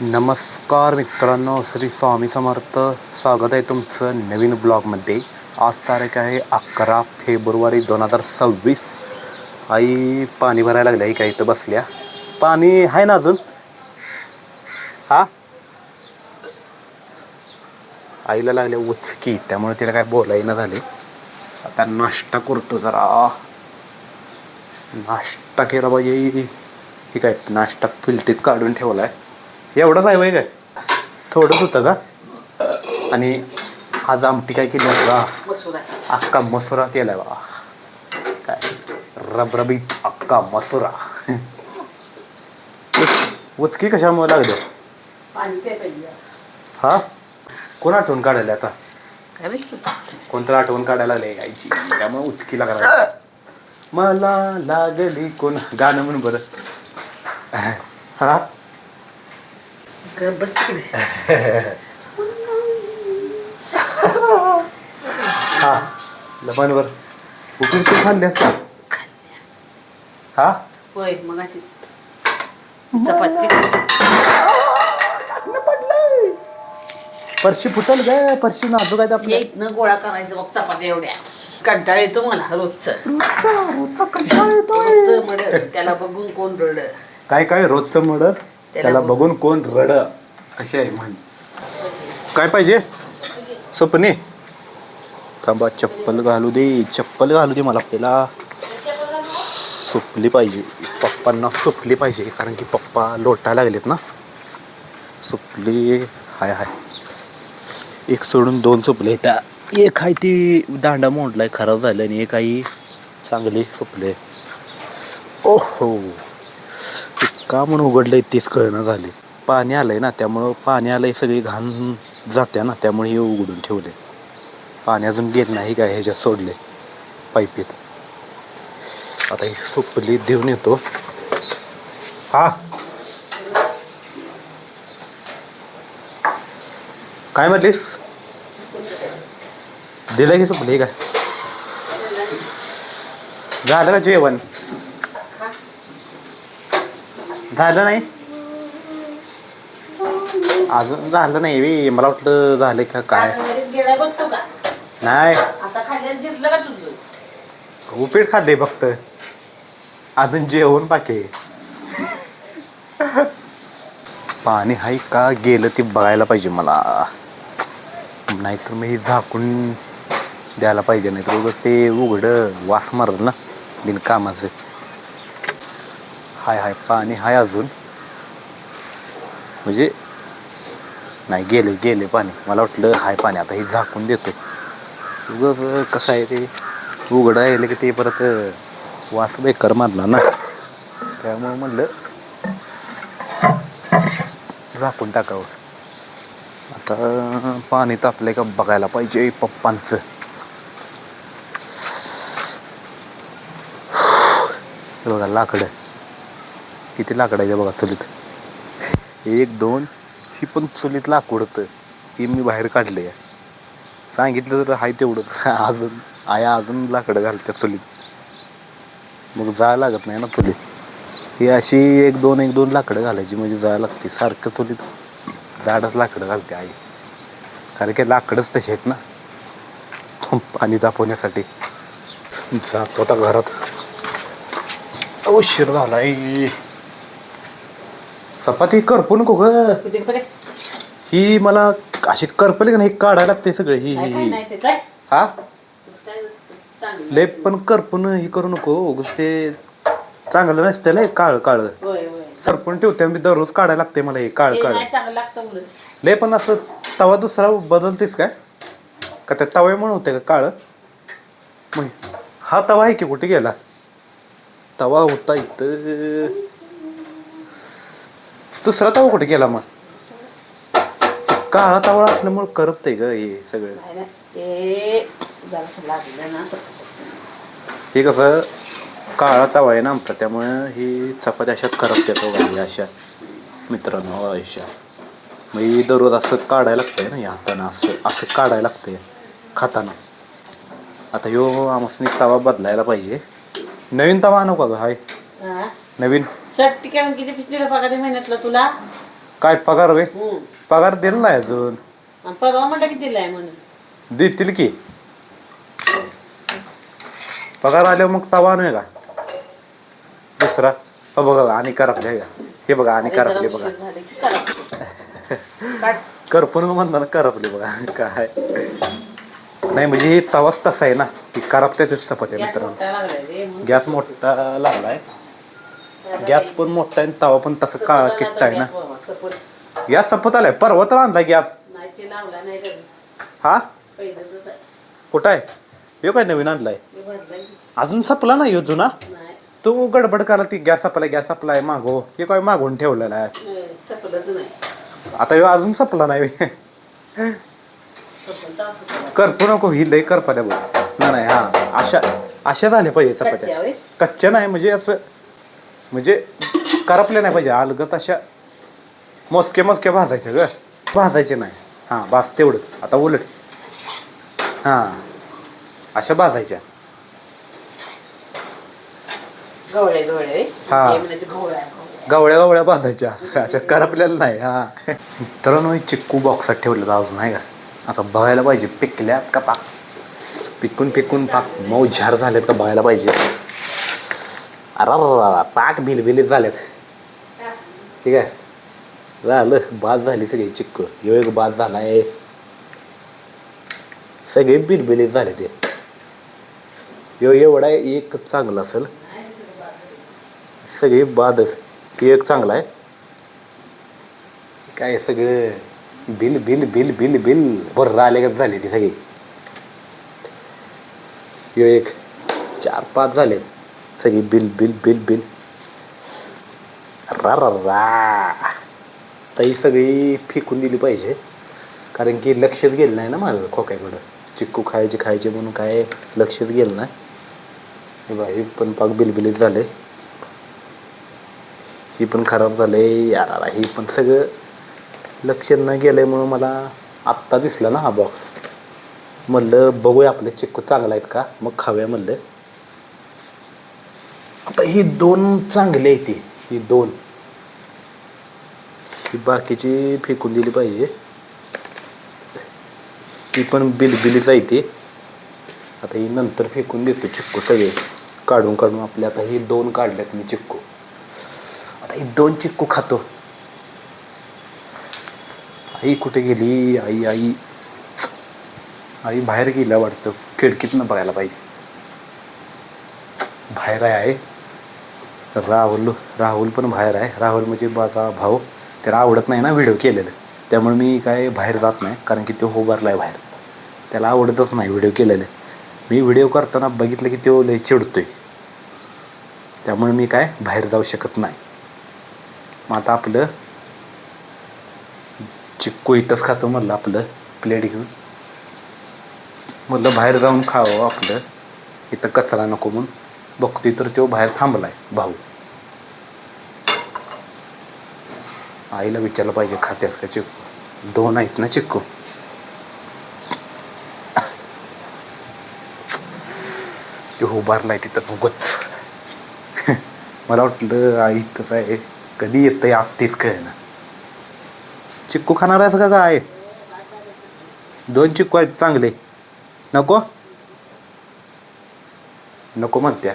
नमस्कार मित्रांनो, श्री स्वामी समर्थ. स्वागत आहे तुमचं नवीन ब्लॉगमध्ये. आज तारीख आहे 11 फेब्रुवारी 2026. आई पाणी भरायला लागल्या. ही काय इथं बसल्या. पाणी आहे ना अजून? हा, आईला लागल्या उचकी, त्यामुळे तिला काय बोलायला झाले. आता नाश्ता करतो जरा. नाश्ता केला पाहिजे. ही काय नाश्ता फिल्टीत काढून ठेवला आहे. एवढंच आहे वय काय? थोडंच होतं का? आणि आज आमटी काय केली बघा, अख्खा मसुरा केलाय बा. काय रबरबीत अख्खा मसुरा. उचकी कशामुळे लागले? हा, कोण आठवण काढायला आता? कोणतं आठवण काढायला लागले आईची, त्यामुळे उचकी लागला. मला लागली कोण, गाणं म्हण बरं. हा हा लबानवर उपीर तू खाल्ल्यास का? हा होय, मग अशी चपाती परशी फुटल ग, परशी नाजूक आहे आपल्या. इथनं गोळा करायचं बघ चपात्या एवढ्या. कंटाळ येतो मला रोजचं. रोजचं मड त्याला बघून कोण रड. काय काय रोजचं मड त्याला बघून कोण रड. कशी आहे म्हण. काय पाहिजे? स्वप्ने थांबा, चप्पल घालू दे, चप्पल घालू दे मला. पहिला सुपली पाहिजे, पप्पांना सुपली पाहिजे, कारण की पप्पा लोटायला लागलेत ना. सुपली हाय हाय, एक सोडून दोन सुपले. त्या एक आहे ती दांडा मोडलाय, खराब झालं, आणि एक आई चांगली सुपले. ओहो, का म्हणून उघडलंय तेच कळना झाले. पाणी आलंय ना, त्यामुळं पाणी आलंय, सगळी घाण जाते ना, त्यामुळे हे उघडून ठेवले. पाणी अजून गेत नाही काय ह्याच्यात सोडले पाईपीत. आता ही सुपली देऊन येतो. हा काय म्हटलीस? दिलं की सुपली काय? झालं का जेवण? झालं नाही अजून? झालं नाही बी, मला वाटलं झालं का काय. नाही, उपीट खाल्ले फक्त, अजून जेवण बाकी. पाणी हाय का गेलं ते बघायला पाहिजे मला, नाहीतर मी झाकून द्यायला पाहिजे, नाही तर उगाच ते उघडं वास मारल ना बिनकामाचं. हाय हाय पाणी हाय अजून, म्हणजे नाही गेले गेले पाणी. मला वाटलं हाय पाणी, आता हे झाकून देतो. उगाच कसं आहे ते उघडं राहिलं की ते परत वास बेकार मारला ना, त्यामुळं म्हणलं झाकून टाकावं. आता पाणी तापलंय का बघायला पाहिजे पप्पांचं. बघा लाकडं किती लाकडं आहे बघा चुलीत. 1 2 ही पण चुलीत लाकूड होतं, ही मी बाहेर काढलं आहे. सांगितलं तर हाय तेवढंच. अजून आया अजून लाकडं घालत्या चुलीत, मग जायला लागत नाही ना चुलीत. ही अशी 1 2 लाकडं घालायची, म्हणजे जायला लागते सारखं चुलीत. झाडच लाकडं घालते आई, कारण की लाकडंच तसे आहेत ना पाणी तापवण्यासाठी. जातो आता घरात, उशीर झालाय. चपाती करपू नको ग, ही मला अशी करपली का नाही काढायला लागते सगळे. ही हा लय पण करपून ही करू नको, उगाच ते चांगलं नसतं. लय काळ काळ सरपून ठेवते मी दररोज, काढायला लागते मला हे काळ काळ लय. पण असं तवा दुसरा बदलतेस काय का? त्या तव्यामुळे होते का काळ? मग हा तवा आहे की कुठे गेला? तवा होता इथं, दुसरा तवा कुठे गेला? मग काळा तवा असल्यामुळे करपतंय ग हे सगळं. हे कसं काळा तवा आहे ना आमचा, त्यामुळे ही चपाती अशा करपत्यात वगैरे अशा मित्रांनो अशा. मग ही दररोज असं काढायला लागतंय ना, या हातानं असं असं काढायला लागतंय खाताना. आता ह्यो आमसनी तवा बदलायला पाहिजे. नवीन तवा आणू का ग? हाय नवीन किती पिसलेला पगार महिन्यातला तुला? काय पगार वे हम्म. पगार दिला नाही अजून. आणि परवा म्हणलं कितीला आहे म्हणून. देतील की पगार आल्यावर मग तवा नाही का दुसरा. हो बघा आणि करपले का हे बघा आणि अरे जरा करपले बघा. उशीर झाले की करा. काढ. करपून म्हणताना करपले बघा काय. नाही म्हणजे हे तवाच तसा आहे ना की करपत्याच चपात्या गॅस मित्रांनो. मोठा लागलाय रे म्हणून. गॅस मोठा लागलाय. गॅस पण मोठा आहे आणि तवा पण तसं काळा किट्टा आहे ना. गॅस बाबा, सपत. गॅस संपत आलाय परवा तर आणलाय गॅस. नाही ते लावला नाही तर हा पहिलंच आहे. कुठं आहे हे काय नवीन आणलाय ते भरलंय. अजून संपला नाही हो जुना. नाही तू गडबड करा ती गॅस सप्लाय मागो हे काय मागून ठेवलेला आहे. सपलंच नाही. आता ह्यो अजून संपला नाही. सपल तर असं करा. करपू नको ही लय करपाल्या बघ नाही हा अशा झाल्या पाहिजे कच्च्या चपात्या. होय? कच्च्या नाही म्हणजे असं म्हणजे करपल्या नाही पाहिजे अलगत अशा मोजके भाजायचे ग भाजायचे नाही. हां बास तेवढंच आता उलट हां अशा भाजायच्या. गवळे गवळे हा. ते म्हणायचं गवळ्या गवळ्या. गवळ्या भाजायच्या अशा करपलेल्या नाही. हा मित्रांनो हे चिक्कू बॉक्सात ठेवलं अजून आहे का. आता बघायला पाहिजे पिकल्यात का पाक पिकून पाक मऊ झार झालेत का बघायला पाहिजे. अरा पाक बिलबिलीत झालेत. ठीक आहे झालं बाद झाली सगळी चिक्कू. ह्यो एक बाद झालाय सगळे बिलबिलीत झाले ते. ह्यो एवढा एक चांगला असेल सगळे बादच. एक चांगला आहे काय सगळं बिल बरं आले का झाली ती सगळी. ह्यो एक 4-5 झाले सगळी बिल रा तर ही सगळी फेकून दिली पाहिजे कारण की लक्षच गेलं नाही ना माझं खोक्याकडं. चिक्कू खायचे म्हणून काय लक्षच गेलं नाही. हे बघा हे पण पाक बिलबिलीत झाले. ही पण खराब झाले यार. ही पण सगळं लक्ष न गेल्यामुळं मला आत्ता दिसला ना हा बॉक्स. म्हणलं बघूया आपले चिक्कू चांगला आहेत का मग खाऊया म्हणलं. आता ही 2 चांगली आहे ती ही 2 ही बाकीची फेकून दिली पाहिजे. ती पण बिलबिलीच आहे ती. आता ही नंतर फेकून देतो चिक्कू सगळे काढून आपले. आता ही 2 काढल्यात मी चिक्कू. आता ही 2 चिक्कू खातो. आई कुठे गेली आई बाहेर गेल्या वाटतं. खिडकीतनं बघायला पाहिजे. बाहेर आहे राहुल पण बाहेर आहे. राहुल म्हणजे माझा भाऊ. त्याला आवडत नाही ना व्हिडिओ केलेलं त्यामुळे मी काय बाहेर जात नाही कारण की तो उभारला आहे बाहेर. त्याला आवडतच नाही व्हिडिओ केलेलं. मी व्हिडिओ करताना बघितलं की तो लय चिडतोय त्यामुळे मी काय बाहेर जाऊ शकत नाही. मग आता आपलं चिक्कू इथंच खातो म्हणलं आपलं प्लेट घेऊन. म्हणलं बाहेर जाऊन खावं आपलं इथं कचरा नको म्हणून. बघतोय तर तो बाहेर थांबलाय भाऊ. आईला विचारलं पाहिजे खात्यास का चिक्कू. 2 आहेत ना चिक्कू. तो उभारलाय तिथं उगच. मला वाटलं आई इथंच आहे कधी येतंय आत्तीच कळेना. चिक्कू खाणार आहेस का काय. 2 चिक्कू आहेत चांगले. नको म्हणत्या